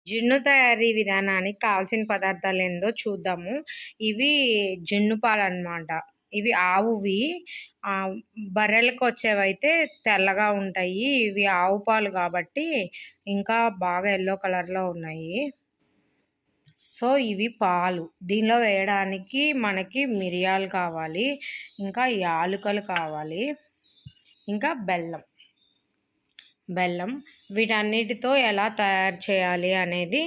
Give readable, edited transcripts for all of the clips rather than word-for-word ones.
జున్ను తయారీ విధానానికి కావాల్సిన పదార్థాలేందో చూద్దాము. ఇవి జున్ను పాలనమాట. ఇవి ఆవువి. బర్రెలకొచ్చేవైతే తెల్లగా ఉంటాయి. ఇవి ఆవు పాలు కాబట్టి ఇంకా బాగా యెల్లో కలర్‌లో ఉన్నాయి. సో, ఇవి పాలు. దీనిలో వేయడానికి మనకి మిరియాలు కావాలి, ఇంకా యాలుకలు కావాలి, ఇంకా బెల్లం. వీటన్నిటితో ఎలా తయారు చేయాలి అనేది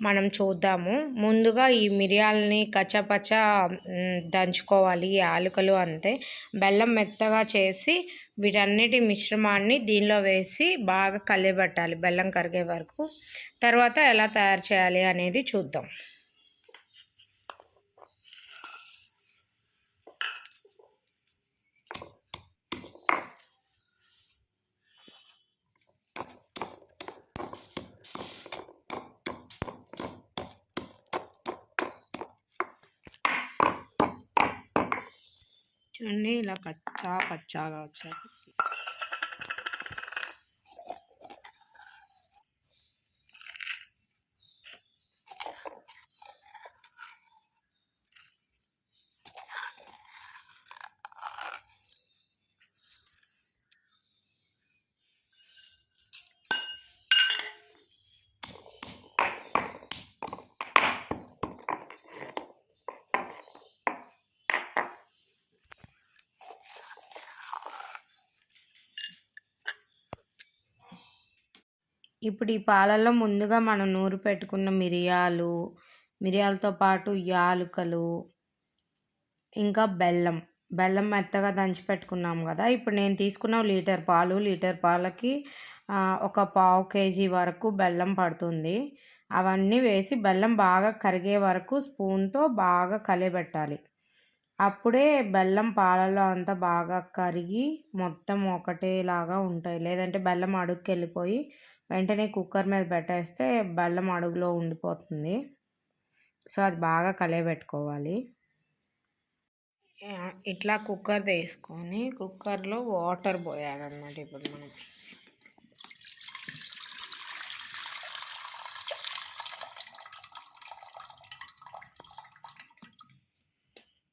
మనం చూద్దాము. ముందుగా ఈ మిరియాలని కచ్చాపచ్చా దంచుకోవాలి. యాలకులు అంతే. బెల్లం మెత్తగా చేసి వీటన్నిటి మిశ్రమాన్ని దీనిలో వేసి బాగా కలియబెట్టాలి బెల్లం కరిగే వరకు. తర్వాత ఎలా తయారు చేయాలి అనేది చూద్దాం. చూడండి ఇలా పచ్చాగా వచ్చాయి. ఇప్పుడు ఈ పాలల్లో ముందుగా మనం నూరి పెట్టుకున్న మిరియాలతో పాటు యాలుకలు, ఇంకా బెల్లం మెత్తగా దంచి పెట్టుకున్నాం కదా. ఇప్పుడు నేను తీసుకున్న లీటర్ పాలకి ఒక పావు కేజీ వరకు బెల్లం పడుతుంది. అవన్నీ వేసి బెల్లం బాగా కరిగే వరకు స్పూన్తో బాగా కలియబెట్టాలి. అప్పుడే బెల్లం పాలలో అంతా బాగా కరిగి మొత్తం ఒకటేలాగా ఉంటాయి. లేదంటే బెల్లం అడుగుకి వెళ్ళిపోయి వెంటనే కుక్కర్ మీద పెట్టేస్తే బెల్లం అడుగులో ఉండిపోతుంది. సో, అది బాగా కలియబెట్టుకోవాలి. ఇట్లా కుక్కర్ తీసుకొని కుక్కర్లో వాటర్ పోయాలన్నమాట. ఇప్పుడు మనం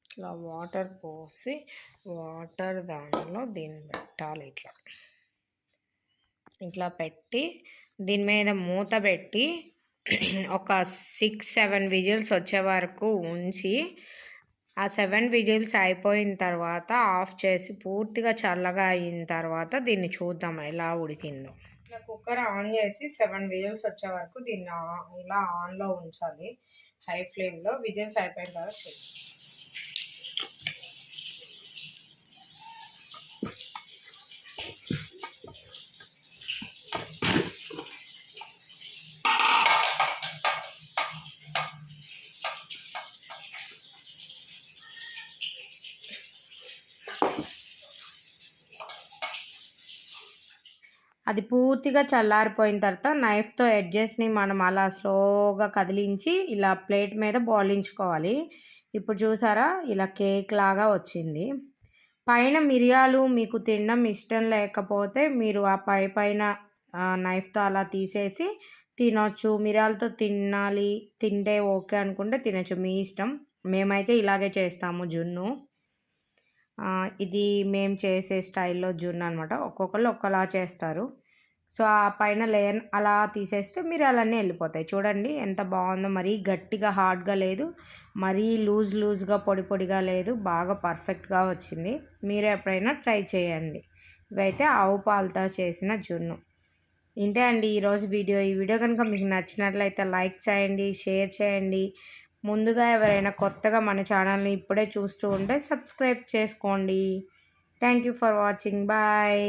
ఇట్లా వాటర్ పోసి దానిలో దీన్ని పెట్టాలి. ఇట్లా పెట్టి దీని మీద మూత పెట్టి ఒక 6-7 విజిల్స్ వచ్చే వరకు ఉంచి, ఆ 7 విజిల్స్ అయిపోయిన తర్వాత ఆఫ్ చేసి పూర్తిగా చల్లగా అయిన తర్వాత దీన్ని చూద్దాం ఎలా ఉడికిందో. ఇట్లా కుక్కర్ ఆన్ చేసి 7 విజిల్స్ వచ్చే వరకు దీన్ని ఇలా ఆన్లో ఉంచాలి, హై ఫ్లేమ్లో. విజిల్స్ అయిపోయిన తర్వాత అది పూర్తిగా చల్లారిపోయిన తర్వాత నైఫ్తో ఎడ్జెస్ని మనం అలా స్లోగా కదిలించి ఇలా ప్లేట్ మీద బోలించుకోవాలి. ఇప్పుడు చూసారా, ఇలా కేక్ లాగా వచ్చింది. పైన మిరియాలు మీకు తినడం ఇష్టం లేకపోతే మీరు ఆ పైన నైఫ్తో అలా తీసేసి తినొచ్చు. మిరియాలతో తింటే ఓకే అనుకుంటే తినచ్చు, మీ ఇష్టం. మేమైతే ఇలాగే చేస్తాము జున్ను. ఇది మేము చేసే స్టైల్లో జున్ను అనమాట. ఒక్కొక్కళ్ళు ఒక్కలా చేస్తారు. సో, ఆ పైన లేయర్ అలా తీసేస్తే మిరియాలన్నీ వెళ్ళిపోతాయి. చూడండి ఎంత బాగుందో. మరీ గట్టిగా హార్డ్గా లేదు, మరీ లూజ్గా పొడిగా లేదు, బాగా పర్ఫెక్ట్గా వచ్చింది. మీరు ఎప్పుడైనా ట్రై చేయండి. ఇవైతే ఆవు పాలతో చేసిన జున్ను. ఇంతే అండి ఈరోజు వీడియో. ఈ వీడియో కనుక మీకు నచ్చినట్లయితే లైక్ చేయండి, షేర్ చేయండి. ముందుగా ఎవరైనా కొత్తగా మన ఛానల్ని ఇప్పుడే చూస్తూ ఉంటే సబ్స్క్రైబ్ చేసుకోండి. Thank you for watching. Bye.